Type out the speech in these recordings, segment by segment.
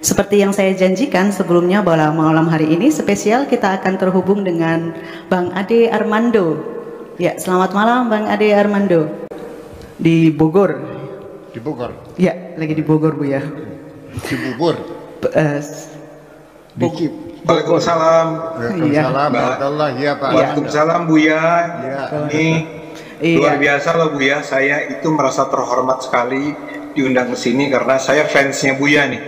Seperti yang saya janjikan sebelumnya bahwa malam hari ini spesial kita akan terhubung dengan Bang Ade Armando. Ya, selamat malam Bang Ade Armando. Di Bogor. Di Bogor? Ya, lagi di Bogor Bu ya. Di Bogor? Waalaikumsalam. Waalaikumsalam. Warahmatullahi ya Pak. Waalaikumsalam Buya. Ya. Ini luar biasa loh Buya. Saya itu merasa terhormat sekali diundang ke sini karena saya fansnya Buya nih.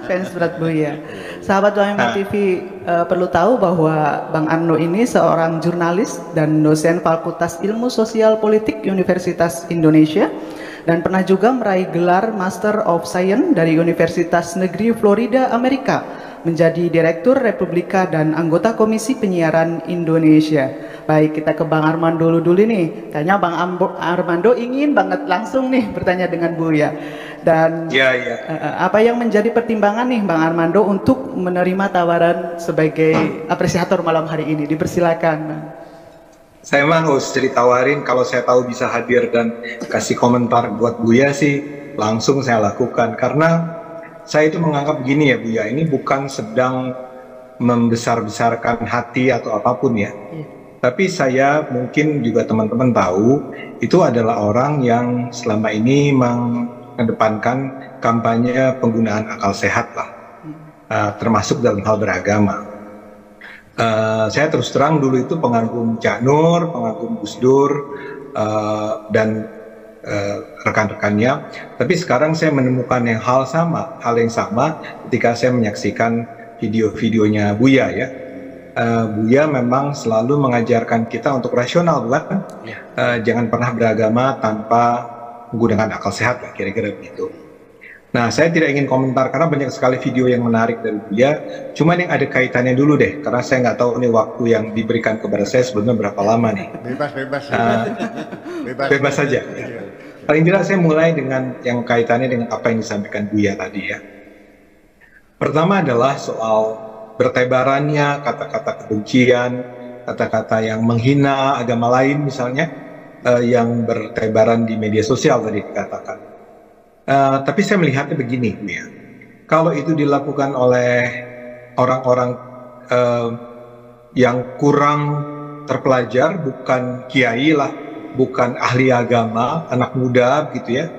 Fans berat Buya. Sahabat WMR TV perlu tahu bahwa Bang Arno ini seorang jurnalis dan dosen Fakultas Ilmu Sosial Politik Universitas Indonesia dan pernah juga meraih gelar Master of Science dari Universitas Negeri Florida, Amerika, menjadi Direktur Republika dan anggota Komisi Penyiaran Indonesia. Baik, kita ke Bang Armando dulu nih. Kayaknya Bang Armando ingin banget langsung nih bertanya dengan Buya. Dan apa yang menjadi pertimbangan nih Bang Armando untuk menerima tawaran sebagai apresiator malam hari ini? Dipersilakan. Saya mah nggak usah ditawarin, kalau saya tahu bisa hadir dan kasih komentar buat Buya sih langsung saya lakukan. Karena saya itu menganggap begini ya Buya, ini bukan sedang membesar-besarkan hati atau apapun ya. Tapi saya mungkin juga teman-teman tahu itu adalah orang yang selama ini mengedepankan kampanye penggunaan akal sehat lah, termasuk dalam hal beragama. Saya terus terang dulu itu pengagum Cak Nur, pengagum Gus Dur, dan rekan-rekannya. Tapi sekarang saya menemukan hal yang sama ketika saya menyaksikan video-videonya Buya ya. Buya memang selalu mengajarkan kita untuk rasional, bukan? Jangan pernah beragama tanpa menggunakan akal sehat, lah, kira-kira begitu. Nah, saya tidak ingin komentar karena banyak sekali video yang menarik dari Buya. Cuman yang ada kaitannya dulu deh, karena saya nggak tahu nih waktu yang diberikan kepada saya sebenarnya berapa lama nih. Bebas saja. Paling tidak saya mulai dengan yang kaitannya dengan apa yang disampaikan Buya tadi ya. Pertama adalah soal bertebarannya kata-kata kebencian, kata-kata yang menghina agama lain misalnya, yang bertebaran di media sosial tadi dikatakan. Tapi saya melihatnya begini, ya. Kalau itu dilakukan oleh orang-orang yang kurang terpelajar, bukan kiai lah, bukan ahli agama, anak muda gitu ya,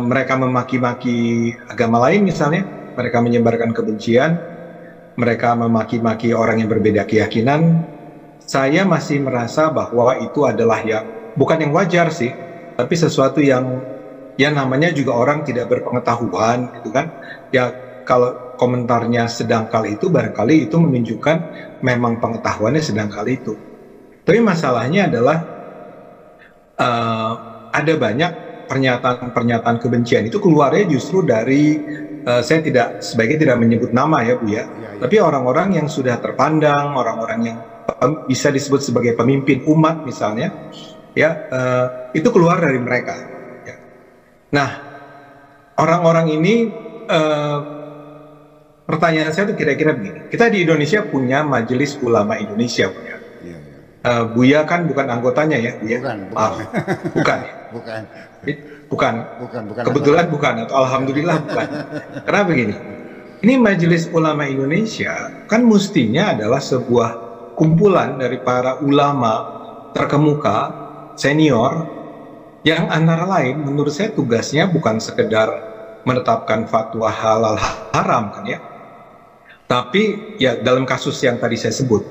mereka memaki-maki agama lain misalnya, mereka menyebarkan kebencian, mereka memaki-maki orang yang berbeda keyakinan, saya masih merasa bahwa itu adalah yang bukan yang wajar sih, tapi sesuatu yang ya namanya juga orang tidak berpengetahuan gitu kan. Ya kalau komentarnya sedangkal itu barangkali itu menunjukkan memang pengetahuannya sedangkal itu. Tapi masalahnya adalah ada banyak pernyataan-pernyataan kebencian itu keluarnya justru dari saya sebaiknya tidak menyebut nama ya Bu ya, tapi orang-orang yang sudah terpandang, orang-orang yang bisa disebut sebagai pemimpin umat misalnya, ya itu keluar dari mereka. Ya. Nah, orang-orang ini pertanyaan saya itu kira-kira begini, kita di Indonesia punya Majelis Ulama Indonesia Bu ya. Buya kan bukan anggotanya ya, Buya? Bukan. Kebetulan bukan, atau alhamdulillah bukan. Karena begini, ini Majelis Ulama Indonesia kan mestinya adalah sebuah kumpulan dari para ulama terkemuka, senior, yang antara lain menurut saya tugasnya bukan sekedar menetapkan fatwa halal haram kan ya, tapi ya dalam kasus yang tadi saya sebut,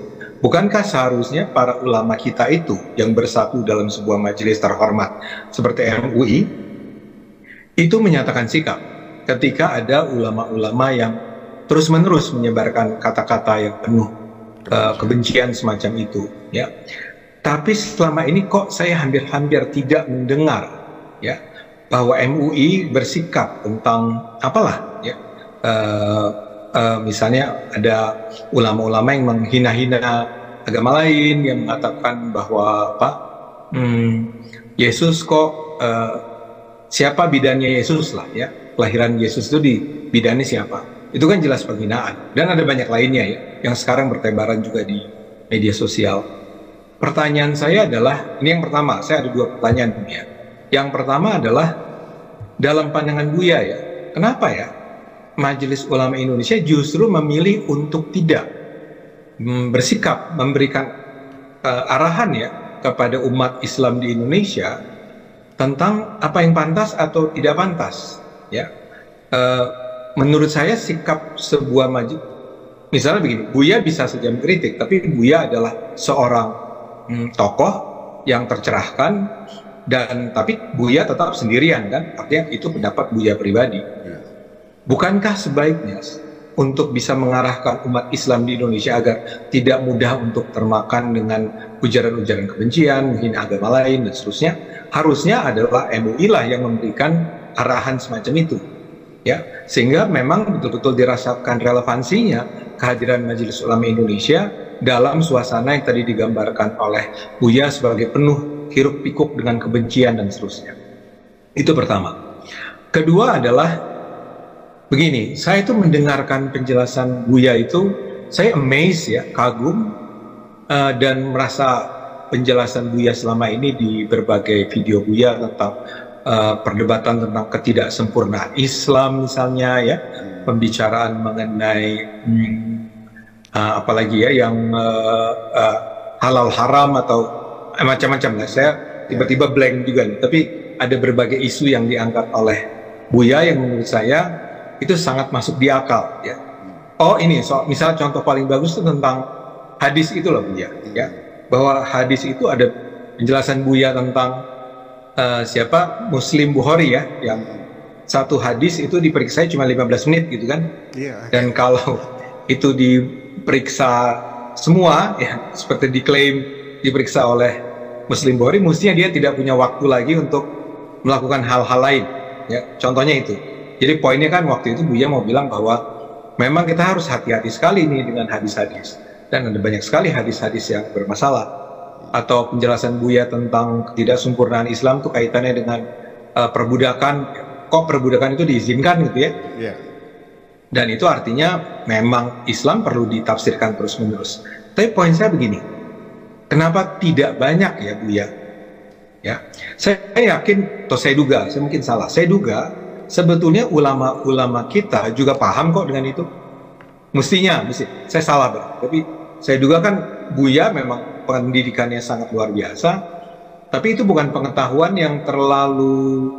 bukankah seharusnya para ulama kita itu yang bersatu dalam sebuah majelis terhormat seperti MUI itu menyatakan sikap ketika ada ulama-ulama yang terus-menerus menyebarkan kata-kata yang penuh kebencian semacam itu ya. Tapi selama ini kok saya hampir-hampir tidak mendengar ya bahwa MUI bersikap tentang apalah ya, misalnya ada ulama-ulama yang menghina-hina agama lain, yang mengatakan bahwa Yesus kok siapa bidannya Yesus lah ya, kelahiran Yesus itu dibidani siapa, itu kan jelas penghinaan. Dan ada banyak lainnya ya yang sekarang bertebaran juga di media sosial. Pertanyaan saya adalah, ini yang pertama, saya ada dua pertanyaan ya. Yang pertama adalah dalam pandangan Buya ya, kenapa ya Majelis Ulama Indonesia justru memilih untuk tidak bersikap memberikan arahan ya kepada umat Islam di Indonesia tentang apa yang pantas atau tidak pantas ya. Menurut saya sikap sebuah majelis, misalnya begini, Buya bisa saja mengkritik, tapi Buya adalah seorang tokoh yang tercerahkan, dan tapi Buya tetap sendirian kan, artinya itu pendapat Buya pribadi. Bukankah sebaiknya untuk bisa mengarahkan umat Islam di Indonesia agar tidak mudah untuk termakan dengan ujaran-ujaran kebencian, menghina agama lain dan seterusnya, harusnya adalah MUI lah yang memberikan arahan semacam itu, ya, sehingga memang betul-betul dirasakan relevansinya kehadiran Majelis Ulama Indonesia dalam suasana yang tadi digambarkan oleh Buya sebagai penuh hiruk pikuk dengan kebencian dan seterusnya. Itu pertama. Kedua adalah begini, saya itu mendengarkan penjelasan Buya itu, saya amazed ya, kagum dan merasa penjelasan Buya selama ini di berbagai video Buya tentang perdebatan tentang ketidaksempurnaan Islam misalnya ya, pembicaraan mengenai apalagi ya yang halal haram atau macam-macam lah. Saya tiba-tiba blank juga nih, tapi ada berbagai isu yang diangkat oleh Buya yang menurut saya itu sangat masuk di akal ya. Oh ini misalnya contoh paling bagus itu tentang hadis itu loh Buya ya, bahwa hadis itu ada penjelasan Buya tentang siapa Muslim Bukhari ya, yang satu hadis itu diperiksa cuma 15 menit gitu kan, dan kalau itu diperiksa semua ya seperti diklaim diperiksa oleh Muslim Bukhari, mestinya dia tidak punya waktu lagi untuk melakukan hal-hal lain ya, contohnya itu. Jadi poinnya kan waktu itu Buya mau bilang bahwa memang kita harus hati-hati sekali nih dengan hadis-hadis, dan ada banyak sekali hadis-hadis yang bermasalah. Atau penjelasan Buya tentang ketidaksempurnaan Islam itu kaitannya dengan perbudakan, kok perbudakan itu diizinkan gitu ya. Dan itu artinya memang Islam perlu ditafsirkan terus-menerus. Tapi poin saya begini, kenapa tidak banyak ya Buya? Ya, saya yakin, atau saya duga, saya mungkin salah, saya duga sebetulnya ulama-ulama kita juga paham kok dengan itu. Mestinya, saya salah Bang. Tapi saya duga kan Buya memang pendidikannya sangat luar biasa, tapi itu bukan pengetahuan yang terlalu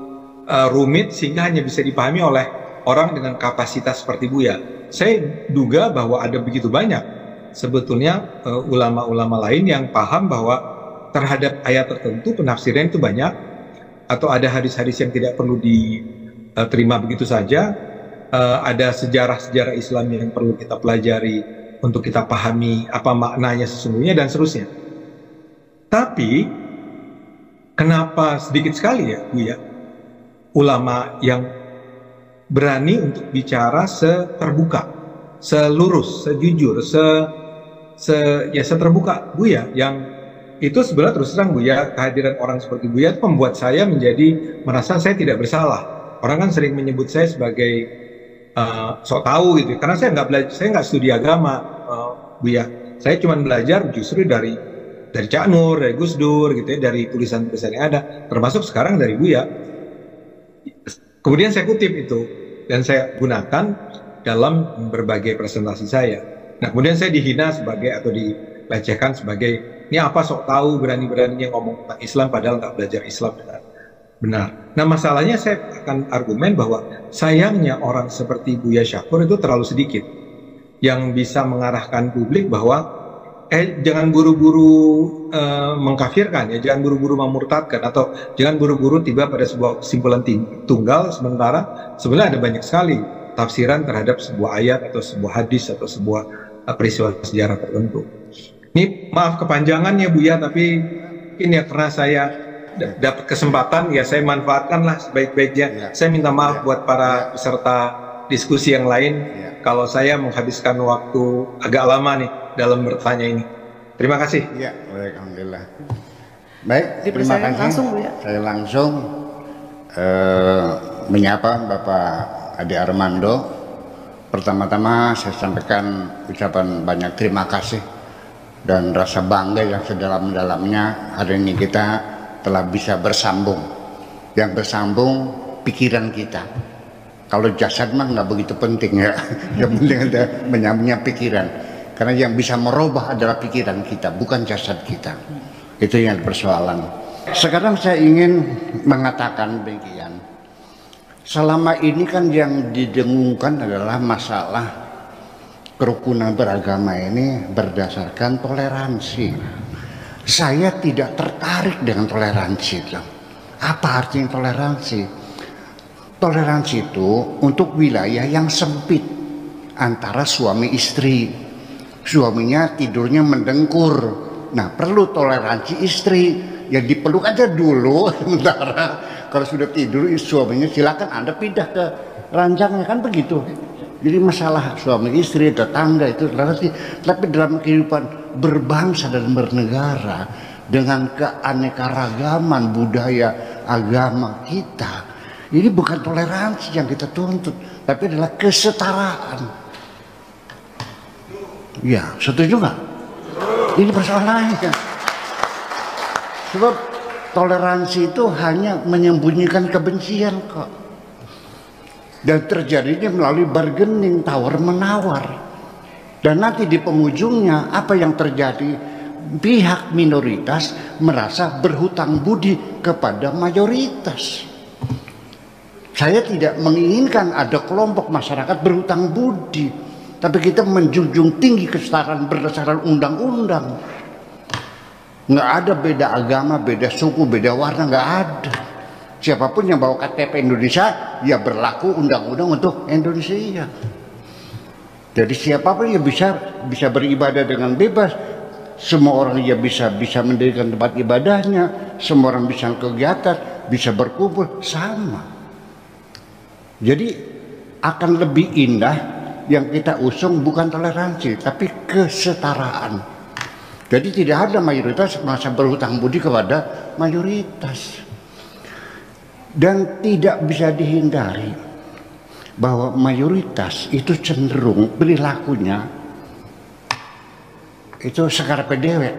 rumit sehingga hanya bisa dipahami oleh orang dengan kapasitas seperti Buya. Saya duga bahwa ada begitu banyak sebetulnya ulama-ulama lain yang paham bahwa terhadap ayat tertentu penafsiran itu banyak, atau ada hadis-hadis yang tidak perlu diterima begitu saja, ada sejarah-sejarah Islam yang perlu kita pelajari untuk kita pahami apa maknanya sesungguhnya dan seterusnya. Tapi kenapa sedikit sekali ya Buya ulama yang berani untuk bicara seterbuka, selurus, sejujur, seterbuka Buya, yang itu sebenarnya terus terang Buya, kehadiran orang seperti Buya itu membuat saya menjadi merasa saya tidak bersalah. Orang kan sering menyebut saya sebagai sok tahu gitu, karena saya nggak belajar, saya nggak studi agama Buya. Saya cuma belajar justru dari Cak Nur, dari Gus Dur gitu ya, dari tulisan-tulisan yang ada, termasuk sekarang dari Buya. Kemudian saya kutip itu dan saya gunakan dalam berbagai presentasi saya. Nah kemudian saya dihina sebagai atau dilecehkan sebagai ini apa sok tahu, berani-beraninya ngomong tentang Islam padahal nggak belajar Islam dengan benar. Nah masalahnya saya akan argumen bahwa sayangnya orang seperti Buya Syakur itu terlalu sedikit yang bisa mengarahkan publik bahwa jangan buru-buru mengkafirkan ya, jangan buru-buru memurtadkan, atau jangan buru-buru tiba pada sebuah kesimpulan tunggal, sementara sebenarnya ada banyak sekali tafsiran terhadap sebuah ayat atau sebuah hadis atau sebuah peristiwa sejarah tertentu. Ini maaf kepanjangan ya Buya, tapi ini ya karena saya dapat kesempatan ya saya manfaatkanlah sebaik-baiknya. Saya minta maaf buat para peserta diskusi yang lain kalau saya menghabiskan waktu agak lama nih dalam bertanya ini. Terima kasih. Ya, baik, alhamdulillah. Baik, terima kasih. Langsung, Bu, ya. Saya langsung menyapa Bapak Ade Armando. Pertama-tama saya sampaikan ucapan banyak terima kasih dan rasa bangga yang sedalam-dalamnya hari ini kita telah bisa bersambung. Yang bersambung pikiran kita. Kalau jasad mah nggak begitu penting ya. Yang penting ada menyambungnya pikiran. Karena yang bisa merubah adalah pikiran kita, bukan jasad kita. Itu yang persoalan. Sekarang saya ingin mengatakan demikian. Selama ini kan yang didengungkan adalah masalah kerukunan beragama ini berdasarkan toleransi. Saya tidak tertarik dengan toleransi itu. Apa artinya toleransi? Toleransi itu untuk wilayah yang sempit antara suami istri. Suaminya tidurnya mendengkur. Nah, perlu toleransi istri. Ya dipeluk aja dulu sementara. Kalau sudah tidur suaminya silakan Anda pindah ke ranjangnya, kan begitu. Jadi masalah suami istri, tetangga itu toleransi. Tapi dalam kehidupan berbangsa dan bernegara dengan keanekaragaman budaya agama kita, ini bukan toleransi yang kita tuntut, tapi adalah kesetaraan. Ya, setuju nggak? Ini persoalannya. Sebab toleransi itu hanya menyembunyikan kebencian kok. Dan terjadinya melalui bargaining, tawar menawar. Dan nanti di penghujungnya apa yang terjadi? Pihak minoritas merasa berhutang budi kepada mayoritas. Saya tidak menginginkan ada kelompok masyarakat berhutang budi, tapi kita menjunjung tinggi kesetaraan berdasarkan undang-undang. Nggak ada beda agama, beda suku, beda warna, nggak ada. Siapapun yang bawa KTP Indonesia, ya berlaku undang-undang untuk Indonesia. Jadi siapapun ya bisa beribadah dengan bebas. Semua orang ya bisa mendirikan tempat ibadahnya, semua orang bisa kegiatan, bisa berkumpul sama. Jadi akan lebih indah yang kita usung bukan toleransi, tapi kesetaraan. Jadi tidak ada mayoritas merasa berhutang budi kepada mayoritas. Dan tidak bisa dihindari bahwa mayoritas itu cenderung perilakunya itu sekarang dewek.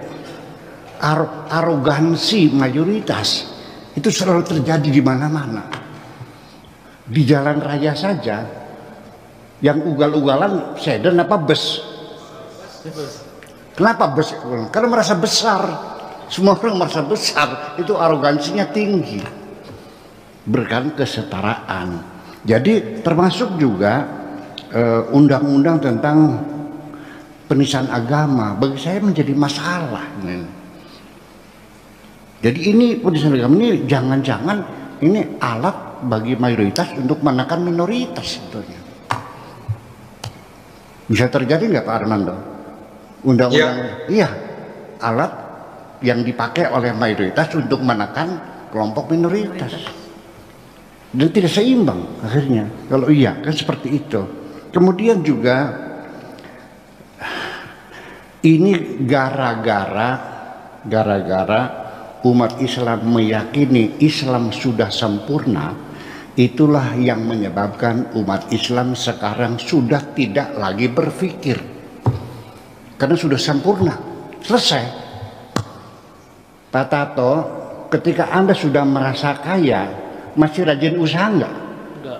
Arogansi mayoritas itu selalu terjadi di mana-mana. Di jalan raya saja yang ugal-ugalan sedan apa bus? Kenapa bus? Karena merasa besar. Semua orang merasa besar, itu arogansinya tinggi. Berkan kesetaraan. Jadi termasuk juga undang-undang tentang penistaan agama bagi saya menjadi masalah. Jadi ini penistaan agama ini jangan-jangan ini alat bagi mayoritas untuk menekan minoritas sebetulnya. Bisa terjadi nggak Pak Armando? Undang-undang, iya, alat yang dipakai oleh mayoritas untuk menekan kelompok minoritas. Dan tidak seimbang akhirnya. Kalau iya kan seperti itu. Kemudian juga ini gara-gara umat Islam meyakini Islam sudah sempurna, itulah yang menyebabkan umat Islam sekarang sudah tidak lagi berpikir. Karena sudah sempurna, selesai. Pak Tato, ketika Anda sudah merasa kaya, masih rajin usaha enggak? Enggak.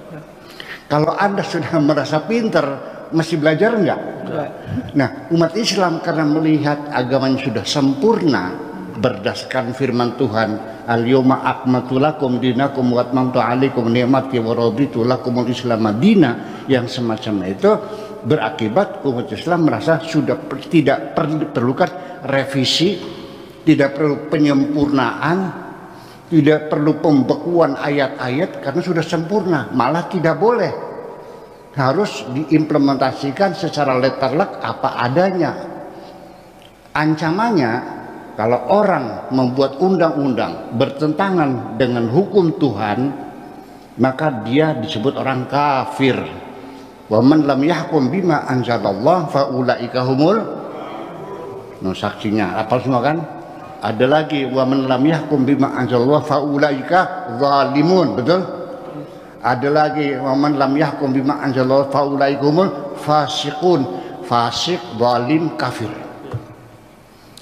Kalau Anda sudah merasa pinter, masih belajar enggak? Enggak. Nah, umat Islam karena melihat agamanya sudah sempurna berdasarkan firman Tuhan, al-yawma akmaltu lakum dinakum wa atmamtu alaikum ni'mati wa raditu lakumul Islam madina, yang semacam itu berakibat umat Islam merasa sudah tidak perlukan revisi, tidak perlu penyempurnaan, tidak perlu pembekuan ayat-ayat karena sudah sempurna. Malah tidak boleh, harus diimplementasikan secara letterlek apa adanya. Ancamannya kalau orang membuat undang-undang bertentangan dengan hukum Tuhan, maka dia disebut orang kafir. Wa man lam yahkum bima anzalallah fa ulaika humul, no, saksinya apa semua kan? Ada lagi wa man lam yahkum bima anzalallah fa ulaika zalimun, betul? Ada lagi wa man lam yahkum bima anzalallah fa ulaika humul fasiqun, fasik, zalim, kafir.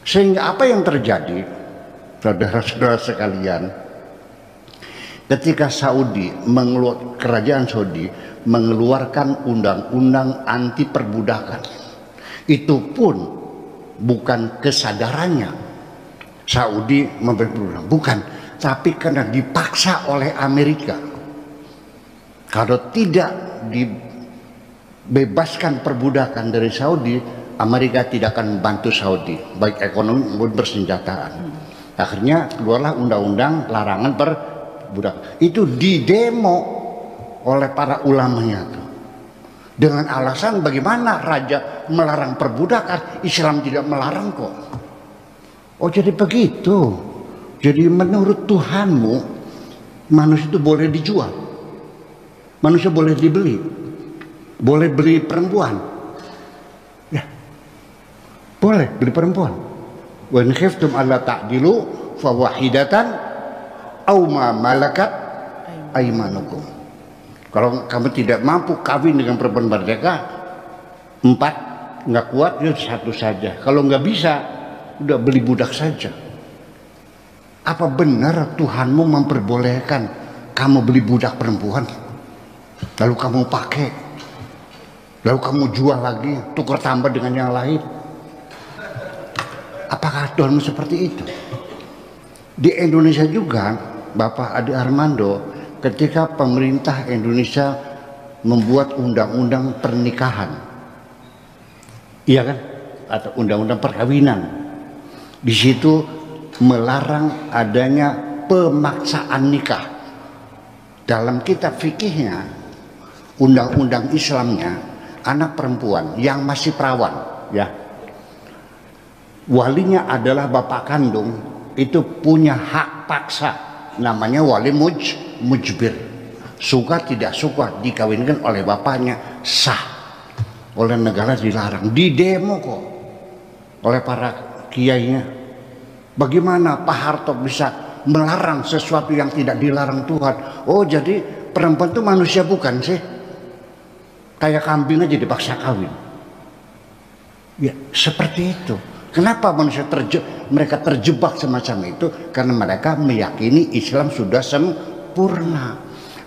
Sehingga apa yang terjadi, saudara-saudara sekalian, ketika Saudi kerajaan Saudi mengeluarkan undang-undang anti perbudakan. Itu pun bukan kesadarannya Saudi memberi perbudakan, bukan, tapi karena dipaksa oleh Amerika. Kalau tidak dibebaskan perbudakan dari Saudi, Amerika tidak akan membantu Saudi baik ekonomi maupun bersenjataan. Akhirnya keluarlah undang-undang larangan perbudakan. Itu didemo oleh para ulamanya tuh, dengan alasan bagaimana raja melarang perbudakan, Islam tidak melarang kok. Oh jadi begitu. Jadi menurut Tuhanmu manusia itu boleh dijual, manusia boleh dibeli, boleh beli perempuan, ya boleh beli perempuan. Wa in khiftum alla ta'dilu fa wahidatan aw ma malakat aymanukum. Kalau kamu tidak mampu kawin dengan perempuan merdeka, 4, nggak kuat ya 1 saja. Kalau nggak bisa, udah beli budak saja. Apa benar Tuhanmu memperbolehkan kamu beli budak perempuan, lalu kamu pakai, lalu kamu jual lagi, tukar tambah dengan yang lain? Apakah Tuhanmu seperti itu? Di Indonesia juga, Bapak Adi Armando, ketika pemerintah Indonesia membuat undang-undang pernikahan, iya kan, atau undang-undang perkawinan, di situ melarang adanya pemaksaan nikah. Dalam kitab fikihnya, undang-undang Islamnya, anak perempuan yang masih perawan, ya, walinya adalah bapak kandung, itu punya hak paksa, namanya wali mujbir. Suka tidak suka dikawinkan oleh bapaknya, sah. Oleh negara dilarang, didemo kok oleh para kiainya. Bagaimana Pak Harto bisa melarang sesuatu yang tidak dilarang Tuhan? Oh jadi perempuan itu manusia bukan sih? Kayak kambing aja dipaksa kawin. Ya seperti itu. Kenapa manusia mereka terjebak semacam itu? Karena mereka meyakini Islam sudah sempurna.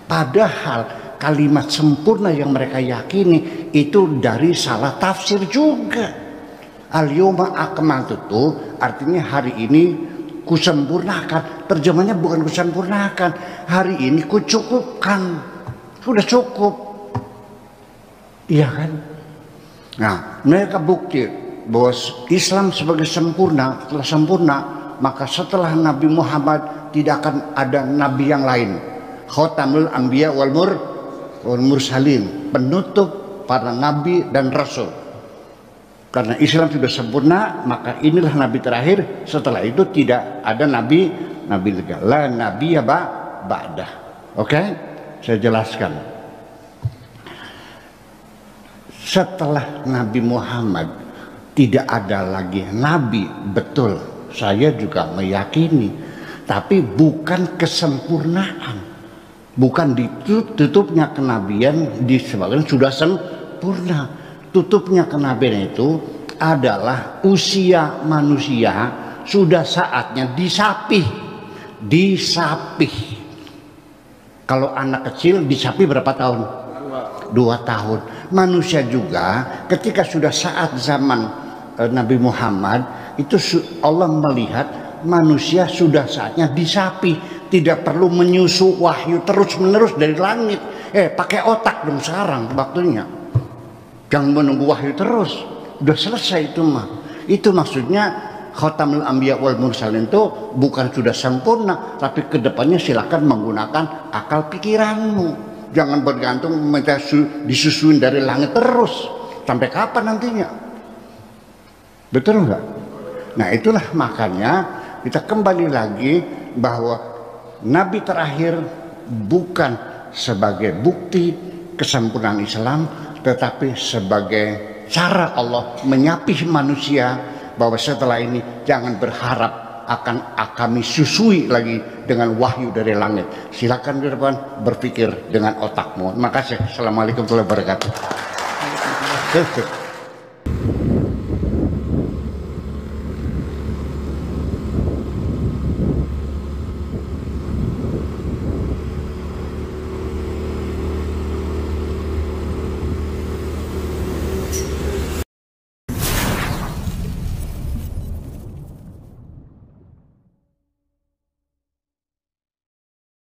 Padahal kalimat sempurna yang mereka yakini itu dari salah tafsir juga. Al-yawma akmaltu itu artinya hari ini kusempurnakan. Terjemahnya bukan kusempurnakan, hari ini kucukupkan. Sudah cukup. Iya kan? Nah, mereka bukti bahwa Islam sebagai sempurna, telah sempurna, maka setelah Nabi Muhammad tidak akan ada nabi yang lain. Khatamul anbiya wal mursalin, penutup para nabi dan rasul. Karena Islam sudah sempurna, maka inilah nabi terakhir. Setelah itu tidak ada nabi lagi. La nabiyya ba'dah. Oke? Saya jelaskan. Setelah Nabi Muhammad tidak ada lagi nabi, betul. Saya juga meyakini, tapi bukan kesempurnaan. Bukan ditutupnya kenabian disebabkan sudah sempurna. Tutupnya kenabian itu adalah usia manusia sudah saatnya disapih. Kalau anak kecil disapih berapa tahun? 2 tahun. Manusia juga ketika sudah saat zaman Nabi Muhammad itu Allah melihat manusia sudah saatnya disapih, tidak perlu menyusu wahyu terus menerus dari langit. Pakai otak dong sekarang waktunya. Jangan menunggu wahyu terus. Udah selesai itu mah. Itu maksudnya Khatamul Anbiya wal Mursalin itu bukan sudah sempurna, tapi kedepannya silakan menggunakan akal pikiranmu. Jangan bergantung minta disusuin dari langit terus. Sampai kapan nantinya? Betul enggak? Nah itulah makanya kita kembali lagi bahwa Nabi terakhir bukan sebagai bukti kesempurnaan Islam, tetapi sebagai cara Allah menyapih manusia bahwa setelah ini jangan berharap akan kami susui lagi dengan wahyu dari langit. Silakan ke depan berpikir dengan otakmu. Terima kasih. Assalamualaikum warahmatullahi wabarakatuh.